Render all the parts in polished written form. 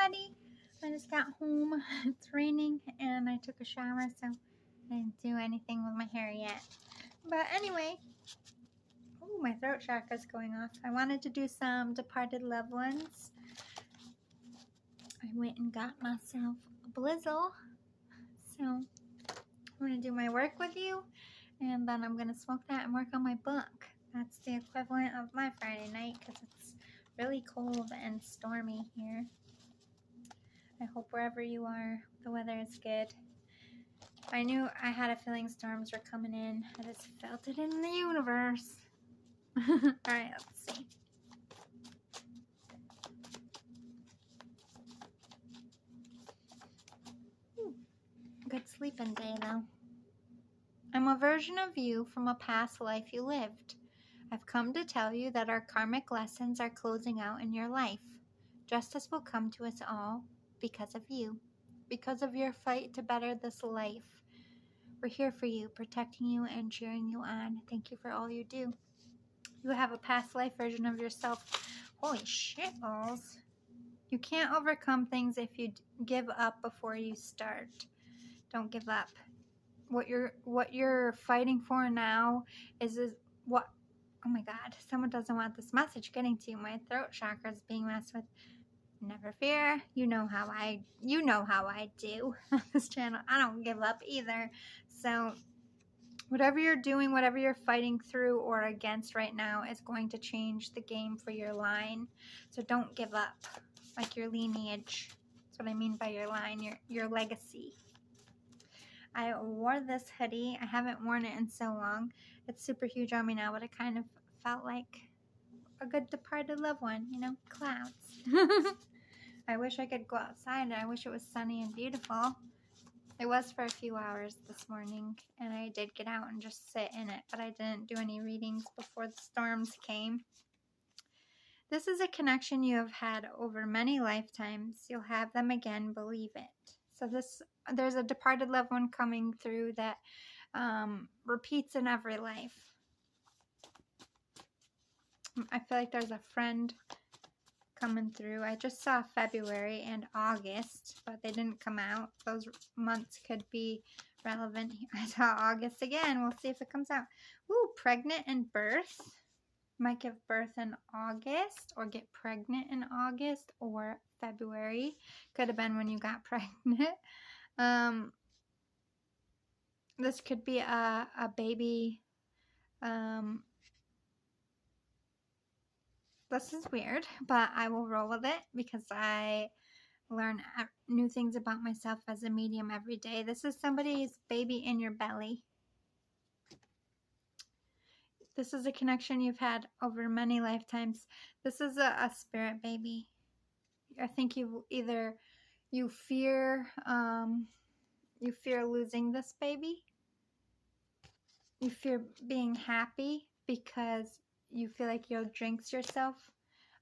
ready. I just got home. It's raining and I took a shower, so I didn't do anything with my hair yet. But anyway, oh, my throat chakra's going off. I wanted to do some departed loved ones. I went and got myself a blizzle. So I'm going to do my work with you, and then I'm going to smoke that and work on my book. That's the equivalent of my Friday night because it's really cold and stormy here. I hope wherever you are, the weather is good. I knew I had a feeling storms were coming in. I just felt it in the universe. Alright, let's see. Good sleeping day, though. I'm a version of you from a past life you lived. I've come to tell you that our karmic lessons are closing out in your life. Justice will come to us all because of you, because of your fight to better this life. We're here for you, protecting you and cheering you on. Thank you for all you do. You have a past life version of yourself. Holy shit balls. You can't overcome things if you give up before you start. Don't give up. What you're fighting for now is what. Oh my God, someone doesn't want this message getting to you. My throat chakra is being messed with. Never fear. You know how I do on this channel. I don't give up either. So whatever you're doing, whatever you're fighting through or against right now is going to change the game for your line. So don't give up. Like your lineage. That's what I mean by your line, your legacy. I wore this hoodie. I haven't worn it in so long. It's super huge on me now, but it kind of felt like a good departed loved one, you know, clouds. I wish I could go outside, and I wish it was sunny and beautiful. It was for a few hours this morning, and I did get out and just sit in it, but I didn't do any readings before the storms came. This is a connection you have had over many lifetimes. You'll have them again, believe it. So there's a departed loved one coming through that repeats in every life. I feel like there's a friend coming through. I just saw February and August, but they didn't come out. Those months could be relevant. I saw August again. We'll see if it comes out. Ooh, pregnant and birth. Might give birth in August or get pregnant in August or February. Could have been when you got pregnant. This could be a baby. This is weird, but I will roll with it because I learn new things about myself as a medium every day. This is somebody's baby in your belly. This is a connection you've had over many lifetimes. This is a spirit baby. I think you fear losing this baby. You fear being happy because you feel like you'll jinx yourself.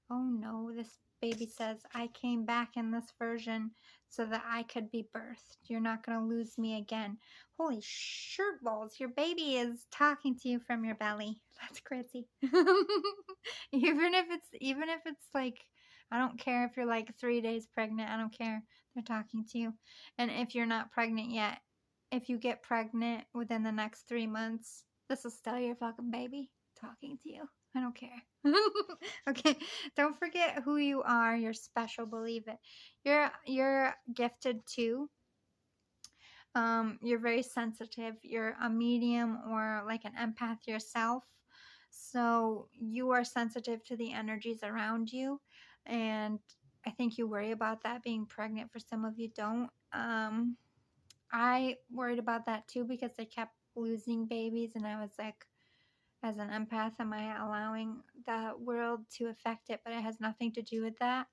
Oh no, this baby says, I came back in this version so that I could be birthed. You're not going to lose me again. Holy shirt balls, your baby is talking to you from your belly. That's crazy. even if it's like, I don't care if you're like 3 days pregnant. I don't care. They're talking to you. And if you're not pregnant yet, if you get pregnant within the next 3 months, this is still your fucking baby talking to you. I don't care. Okay, don't forget who you are. You're special. Believe it. You're gifted too. You're very sensitive. You're a medium or like an empath yourself. So you are sensitive to the energies around you. And I think you worry about that being pregnant. For some of you don't. I worried about that too because I kept losing babies, and I was like, as an empath, am I allowing the world to affect it? But it has nothing to do with that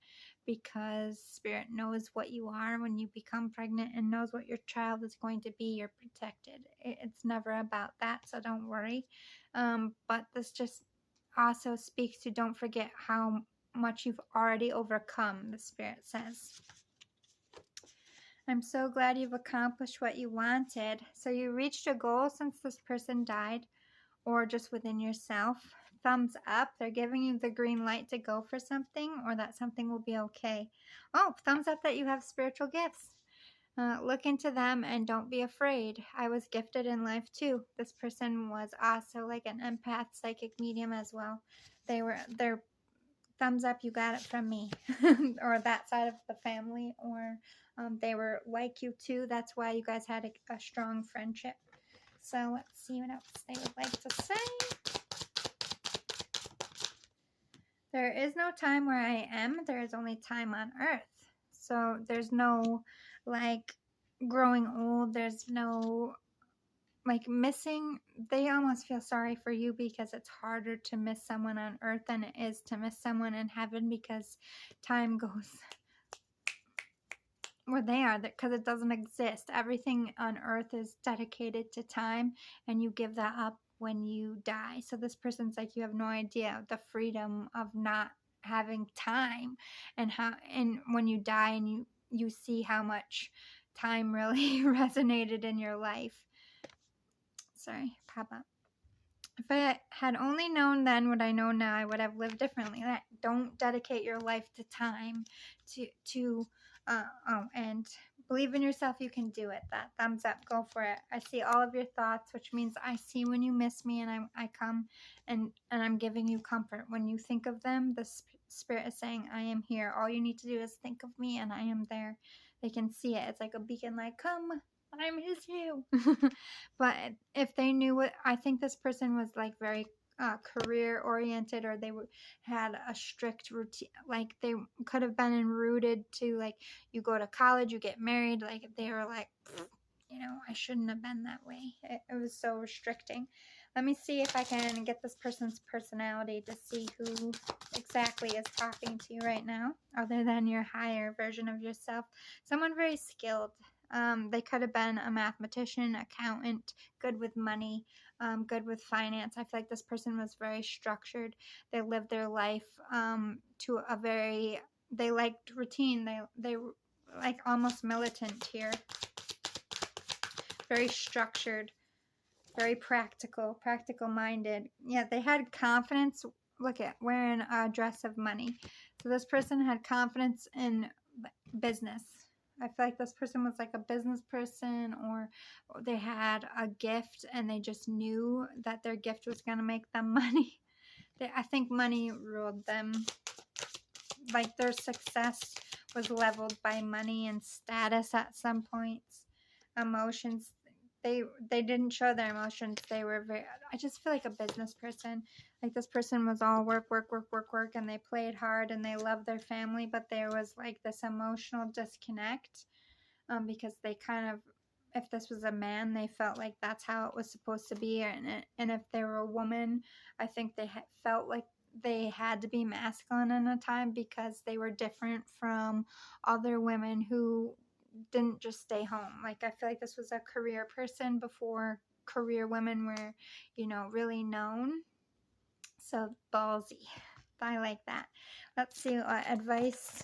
because Spirit knows what you are when you become pregnant and knows what your child is going to be. You're protected. It's never about that, so don't worry. But this just also speaks to don't forget how much you've already overcome, the Spirit says. I'm so glad you've accomplished what you wanted. So you reached a goal since this person died, or just within yourself. thumbs up. They're giving you the green light to go for something, or that something will be okay. Oh, thumbs up that you have spiritual gifts. Look into them and don't be afraid. I was gifted in life too. This person was also like an empath, psychic medium as well. They're thumbs up, you got it from me, or that side of the family, or they were like you too. That's why you guys had a strong friendship. So let's see what else they would like to say. There is no time where I am. There is only time on earth. So there's no like growing old. There's no like missing. They almost feel sorry for you because it's harder to miss someone on earth than it is to miss someone in heaven, because time goes where they are, because it doesn't exist. Everything on earth is dedicated to time, and you give that up when you die. So this person's like, you have no idea the freedom of not having time, and when you die and you see how much time really resonated in your life. Sorry, pop up. If I had only known then what I know now, I would have lived differently. Don't dedicate your life to time, and believe in yourself. You can do it. That thumbs up. Go for it. I see all of your thoughts, which means I see when you miss me, and I come and I'm giving you comfort. When you think of them, the Spirit is saying, I am here. All you need to do is think of me, and I am there. They can see it. It's like a beacon, like, come, I miss you. But if they knew what, I think this person was like very career oriented, or they had a strict routine. Like they could have been rooted to, like, you go to college, you get married. Like they were like, I shouldn't have been that way. It was so restricting. Let me see if I can get this person's personality to see who exactly is talking to you right now, other than your higher version of yourself. Someone very skilled. They could have been a mathematician, accountant, good with money, good with finance. I feel like this person was very structured. They lived their life they liked routine. They were like almost militant here. Very structured, very practical minded. Yeah, they had confidence. Look at wearing a dress of money. So this person had confidence in business. I feel like this person was like a business person, or they had a gift and they just knew that their gift was going to make them money. I think money ruled them. Like their success was leveled by money and status at some points. Emotions, they didn't show their emotions. They were I just feel like a business person. Like this person was all work, and they played hard and they loved their family, but there was like this emotional disconnect, because they kind of, if this was a man, they felt like that's how it was supposed to be, and if they were a woman, I think they felt like they had to be masculine in a time, because they were different from other women who didn't just stay home. Like I feel like this was a career person before career women were, really known. So ballsy. I like that. Let's see advice.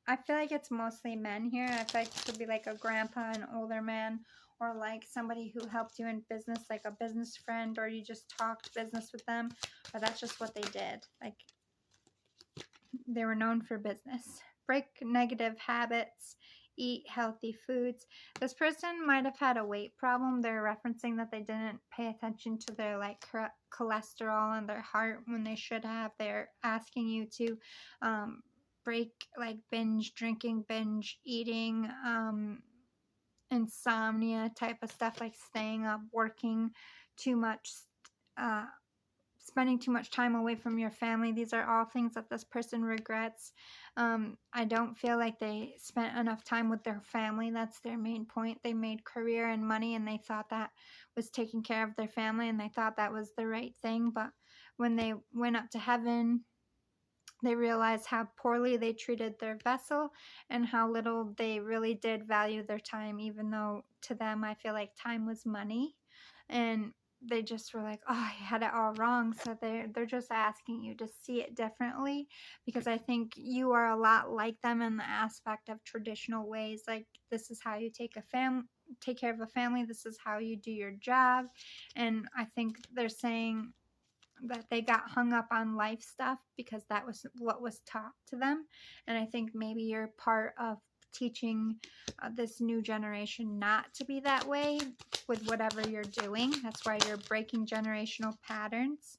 I feel like it's mostly men here. I feel like it could be like a grandpa, an older man, or like somebody who helped you in business, like a business friend, or you just talked business with them, or that's just what they did. Like they were known for business. Break negative habits, eat healthy foods. This person might have had a weight problem. They're referencing that they didn't pay attention to their like cholesterol and their heart when they should have. They're asking you to break like binge drinking, binge eating, insomnia type of stuff, like staying up, working too much, spending too much time away from your family. These are all things that this person regrets. I don't feel like they spent enough time with their family. That's their main point. They made career and money, and they thought that was taking care of their family, and they thought that was the right thing. But when they went up to heaven, they realized how poorly they treated their vessel and how little they really did value their time, even though to them, I feel like time was money. And they just were like, oh, I had it all wrong. So they're just asking you to see it differently, because I think you are a lot like them in the aspect of traditional ways. Like this is how you take care of a family. This is how you do your job. And I think they're saying that they got hung up on life stuff because that was what was taught to them. And I think maybe you're part of teaching this new generation not to be that way with whatever you're doing. That's why you're breaking generational patterns.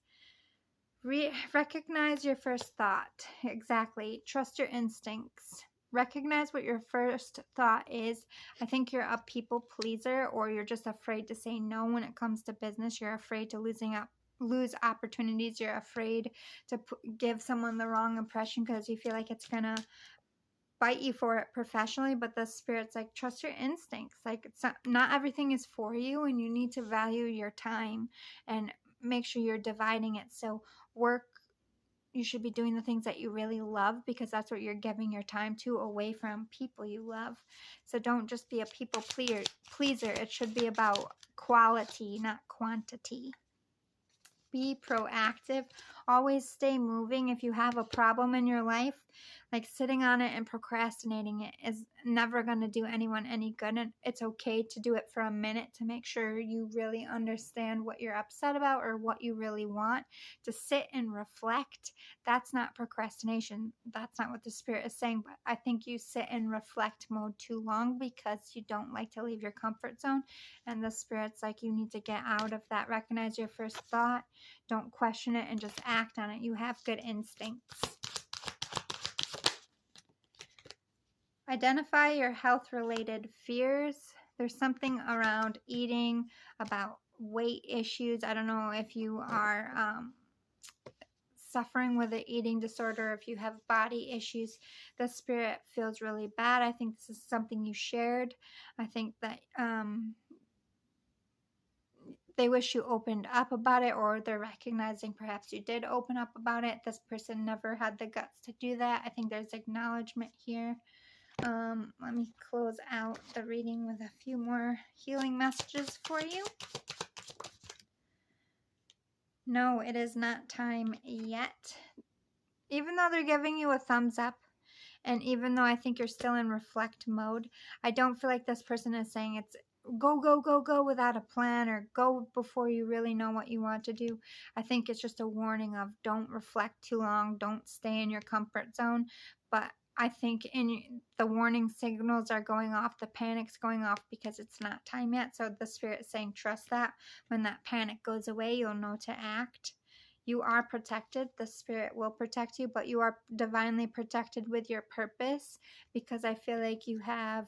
Recognize your first thought. Exactly. Trust your instincts. Recognize what your first thought is. I think you're a people pleaser, or you're just afraid to say no when it comes to business. You're afraid to lose opportunities. You're afraid to give someone the wrong impression because you feel like it's gonna bite you for it professionally. But the spirit's like, trust your instincts. Like, it's not everything is for you, and you need to value your time and make sure you're dividing it. So you should be doing the things that you really love, because that's what you're giving your time to, away from people you love. So don't just be a people pleaser. It should be about quality, not quantity. Be proactive. Always stay moving. If you have a problem in your life, like sitting on it and procrastinating it is never going to do anyone any good. And it's okay to do it for a minute to make sure you really understand what you're upset about or what you really want. To sit and reflect, that's not procrastination. That's not what the spirit is saying. But I think you sit in reflect mode too long because you don't like to leave your comfort zone. And the spirit's like, you need to get out of that. Recognize your first thought. Don't question it and just act on it. You have good instincts. Identify your health-related fears. There's something around eating, about weight issues. I don't know if you are suffering with an eating disorder, if you have body issues. The spirit feels really bad. I think this is something you shared. I think that they wish you opened up about it, or they're recognizing perhaps you did open up about it. This person never had the guts to do that. I think there's acknowledgement here. Let me close out the reading with a few more healing messages for you. No, it is not time yet. Even though they're giving you a thumbs up, and even though I think you're still in reflect mode, I don't feel like this person is saying it's go, go, go, go without a plan, or go before you really know what you want to do. I think it's just a warning of don't reflect too long, don't stay in your comfort zone. But I think the warning signals are going off, the panic's going off because it's not time yet. So the spirit is saying trust that. When that panic goes away, you'll know to act. You are protected. The spirit will protect you, but you are divinely protected with your purpose, because I feel like you have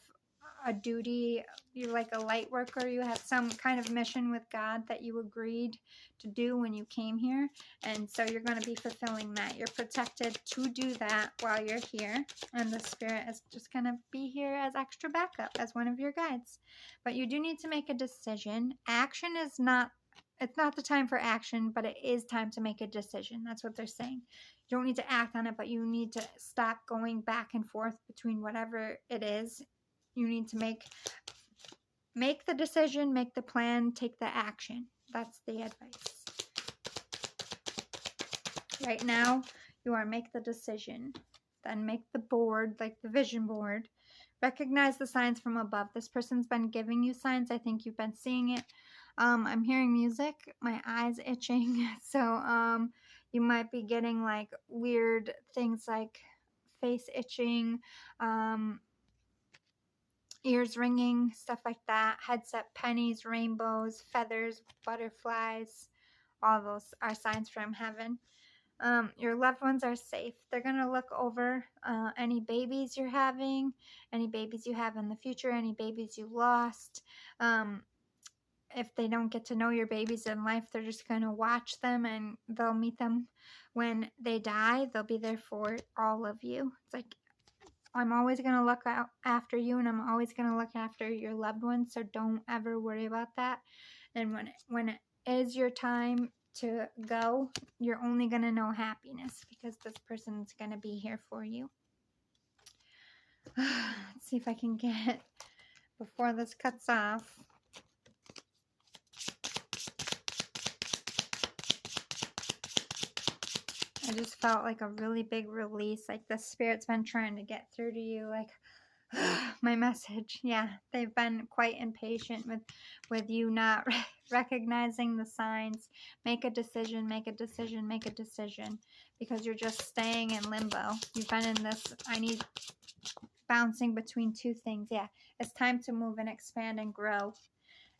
a duty. You're like a light worker. You have some kind of mission with God that you agreed to do when you came here. And so you're going to be fulfilling that. You're protected to do that while you're here. And the spirit is just going to be here as extra backup, as one of your guides. But you do need to make a decision. Action is not, it's not the time for action, but it is time to make a decision. That's what they're saying. You don't need to act on it, but you need to stop going back and forth between whatever it is. You need to make the decision, make the plan, take the action. That's the advice. Right now, you are make the decision. Then make the board, like the vision board. Recognize the signs from above. This person's been giving you signs. I think you've been seeing it. I'm hearing music. My eye's itching. So you might be getting like weird things like face itching, ears ringing, stuff like that. Headset pennies, rainbows, feathers, butterflies. All those are signs from heaven. Your loved ones are safe. They're going to look over any babies you're having, any babies you have in the future, any babies you lost. If they don't get to know your babies in life, they're just going to watch them, and they'll meet them when they die. They'll be there for all of you. It's like, I'm always going to look out after you, and I'm always going to look after your loved ones, so don't ever worry about that. And when it is your time to go, you're only going to know happiness, because this person's going to be here for you. Let's see if I can get, before this cuts off. I just felt like a really big release, like the spirit's been trying to get through to you, like, My message. Yeah, they've been quite impatient with you not recognizing the signs. Make a decision, make a decision, make a decision, because you're just staying in limbo. You've been in this, I need bouncing between two things. Yeah, it's time to move and expand and grow.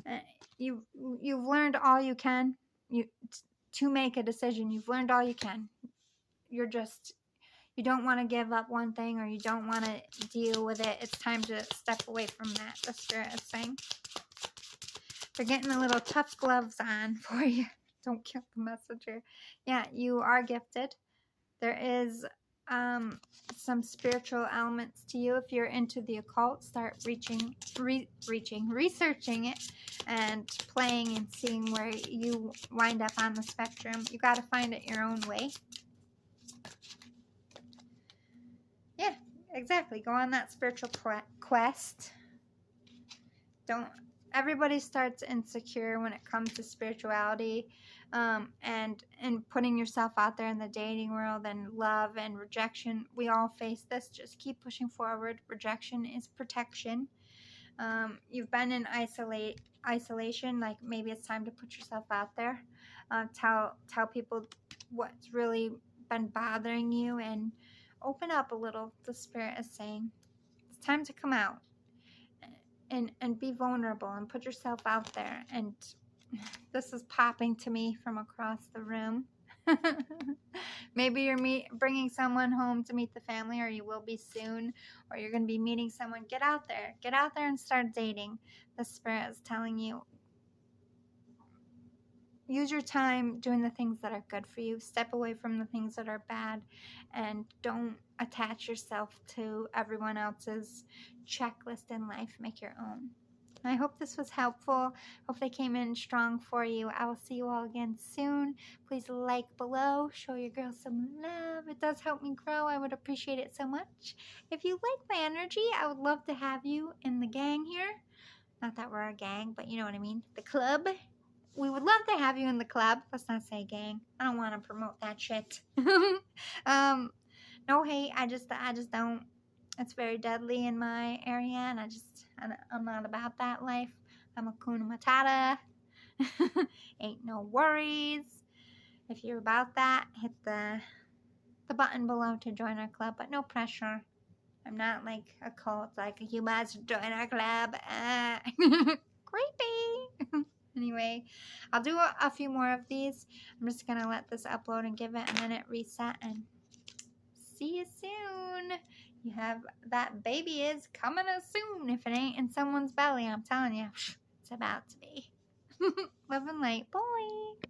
Uh, you've learned all you can. To make a decision, you've learned all you can. You don't want to give up one thing, or you don't want to deal with it. It's time to step away from that, the Spirit is saying. They're getting a little tough gloves on for you. Don't kill the messenger. Yeah, you are gifted. There is some spiritual elements to you. If you're into the occult, start researching it and playing and seeing where you wind up on the spectrum. You got to find it your own way. Yeah, exactly. Go on that spiritual quest. Everybody starts insecure when it comes to spirituality, and putting yourself out there in the dating world, and love and rejection. We all face this. Just keep pushing forward. Rejection is protection. You've been in isolation. Like, maybe it's time to put yourself out there. Tell people what's really been bothering you, and open up a little. The Spirit is saying it's time to come out and be vulnerable and put yourself out there. And this is popping to me from across the room. Maybe you're bringing someone home to meet the family, or you will be soon, or you're going to be meeting someone. Get out there and start dating. The Spirit is telling you, use your time doing the things that are good for you. Step away from the things that are bad, and don't attach yourself to everyone else's checklist in life. Make your own. I hope this was helpful. Hope they came in strong for you. I will see you all again soon. Please like below. Show your girl some love. It does help me grow. I would appreciate it so much. If you like my energy, I would love to have you in the gang here. Not that we're a gang, but you know what I mean. The club. We would love to have you in the club. Let's not say gang. I don't want to promote that shit. No hate. I just don't. It's very deadly in my area, and I'm not about that life. I'm a Kuna Matata. Ain't no worries. If you're about that, hit the button below to join our club, but no pressure. I'm not like a cult, like you must join our club. Creepy. Anyway, I'll do a few more of these. I'm just gonna let this upload and give it a minute reset, and see you soon. You have that baby is coming as soon. If it ain't in someone's belly, I'm telling you, it's about to be. Love and light. Bye.